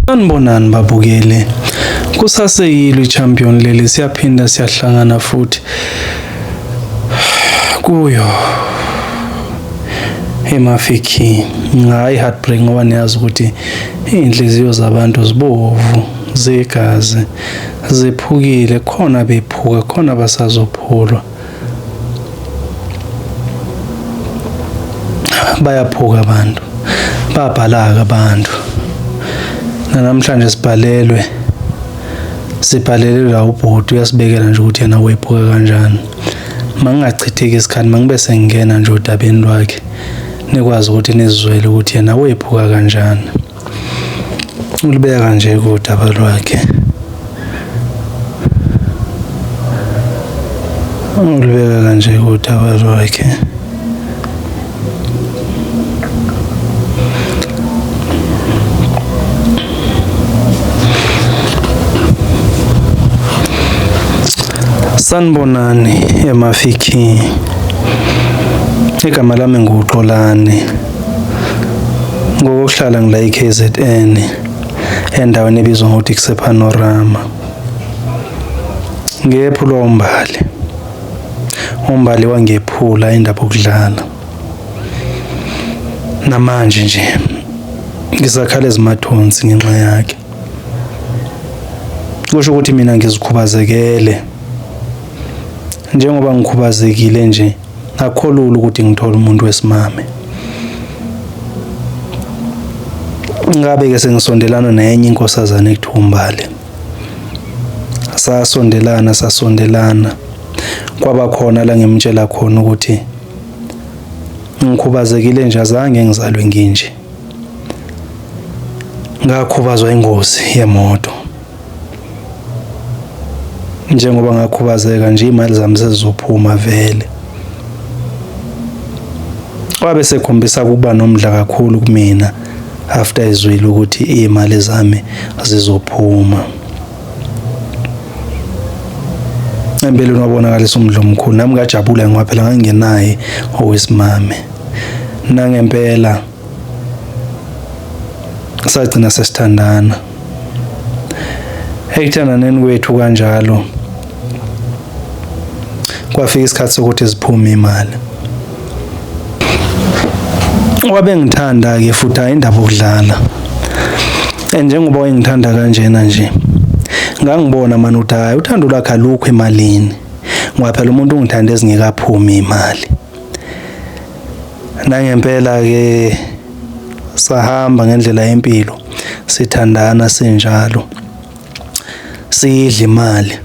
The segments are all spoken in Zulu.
Sanibonani babukeli. Kusaseyilo iChampion leli siyaphinda siyahlangana futhi kuyo eMafiki. Hayi heartbreak ngoba niyazi ukuthi inhliziyo zabantu zibovu zegazi ziphukile, khona bephuka khona basazophulwa. Bayaphuka abantu, babhalaka abantu. Namhlanje sibhalelwe la ubhodi uyasibekela nje ukuthi yena wephuka kanjani. Mangingachitheki isikhathi mangibe sengena nje udabeni lwakhe nikwazi ukuthi nizizwele ukuthi yena wephuka kanjani. Ulibeka kanje udaba lwakhe. Ulibeka kanje udaba lwakhe. Sanibonani eMafiki. Igama lami nguXolani. Ngokuhlala ngila eKZN endaweni ebizwa ngokuthi kusePanorama. Ngephula umbali. Umbali wangephula indaba okudlala. Namanje nje ngisakhala ezimathonsi ngenxa yakhe. Kusho ukuthi mina ngizikhubazekele. Njengoba ngikhubazekile nje akukholula ukuthi ngithola umuntu wesimame. Ngabe ke sengisondelana nenye inkosazana ekuthiwa Umbali. Sasondelana kwaba khona la ngimtshela khona ukuthi ngikhubazekile nje azange ngizalwe nginje. Ngakhubazwa ingozi yemoto. Njengoba ngakhubazeka nje imali zami sezizophuma vele. Wabe sekhombisa ukuba nomdla kakhulu kumina after izwile ukuthi imali zami zizophuma. Empeleni wabonakalisa umdla omkhulu, nami ngajabula ngoba phela ngangingenaye owesimame. Nangempela sagcina sesithandana. Ekuthandaneni kwethu kanjalo kwafika isikhathi sokuthi ziphume imali. Wabe ngithanda ke futhi indaba okudlala. Njengoba wayengithanda kanjena nje ngangibona manje ukuthi hayi uthando lwakhe alukho emalini. Ngoba phela umuntu ungithanda ezingekaphumi imali. Nangempela ke sahamba ngendlela yempilo sithandana sinjalo. Sidla imali.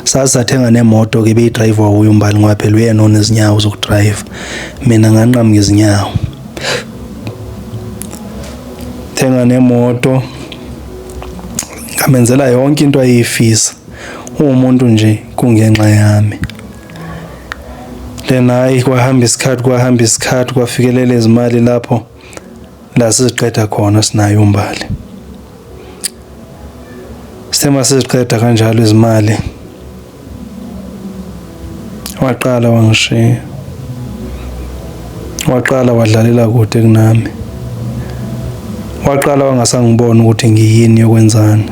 Sasathenga nemoto ke beyidrayiva uye Umbali ngoba phela uyena onezinyawo zokudrive. Mina nganqamuka ngezinyawo. Thenga nemoto. Ngamenzela yonke into ayifisa. Umuntu nje kungenxa yami. Lena hayi kwahamba isikhathi kwafikelela izimali lapho la siziqeda khona sinayo Umbali. Sema siziqeda kanjalo izimali. Waqala wangishiya. Waqala wadlalela kude kunami. Waqala wangasangibona ukuthi ngiyini yokwenzana.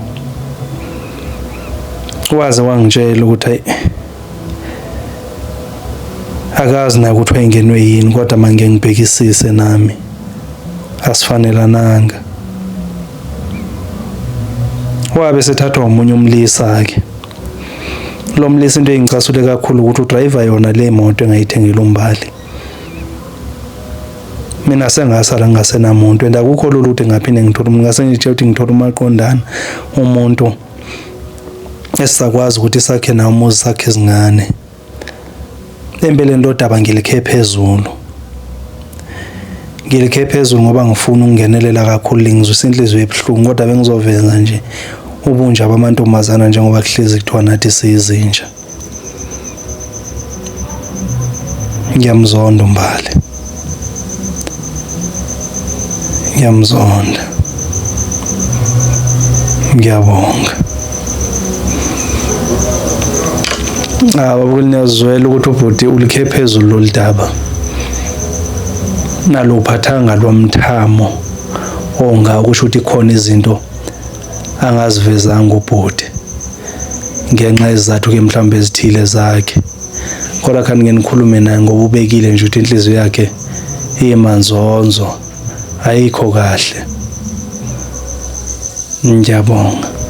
Waze wangitshela ukuthi akazi na ukuthi wayengenwe yini kodwa manje ngibhekisise nami asifanelananga. Wabe sethathwa umunye umlisa ke. Lo mlisa into engicasule kakhulu ukuthi udriver yona le moto engayithengela Umbali. Mina sengasala ngasenamuntu and akukho lolu ukuthi ngaphinde ngithola umuntu ngase ngitshela ukuthi ngithola umaqondana umuntu esizakwazi ukuthi sakhe na umuzi sakhe izingane. Empeleni lo daba ngilikhe phezulu. Ngilikhe phezulu ngoba ngifuna ukungenelela kakhulu ngizwisa inhliziyo ebuhlungu kodwa bengizoveza nje ubunje abamantombazana njengoba kuhlezi kuthiwa nathi siyizinja. Ngiyamzonda Umbali. Ngiyamzonda. Ngiyabonga. Babulinezwela ukuthi ubhuti ulikhe phezulu lolidaba. Naluphathanga lomthamo onga kusho ukuthi khona izinto angazivezanga ubhuti ngenxa yezizathu ke mhlawumbe ezithile zakhe. Kodwa khani ke nikhulume naye ngoba ubekile nje ukuthi inhliziyo yakhe imanzonzo ayikho kahle. Ngiyabonga.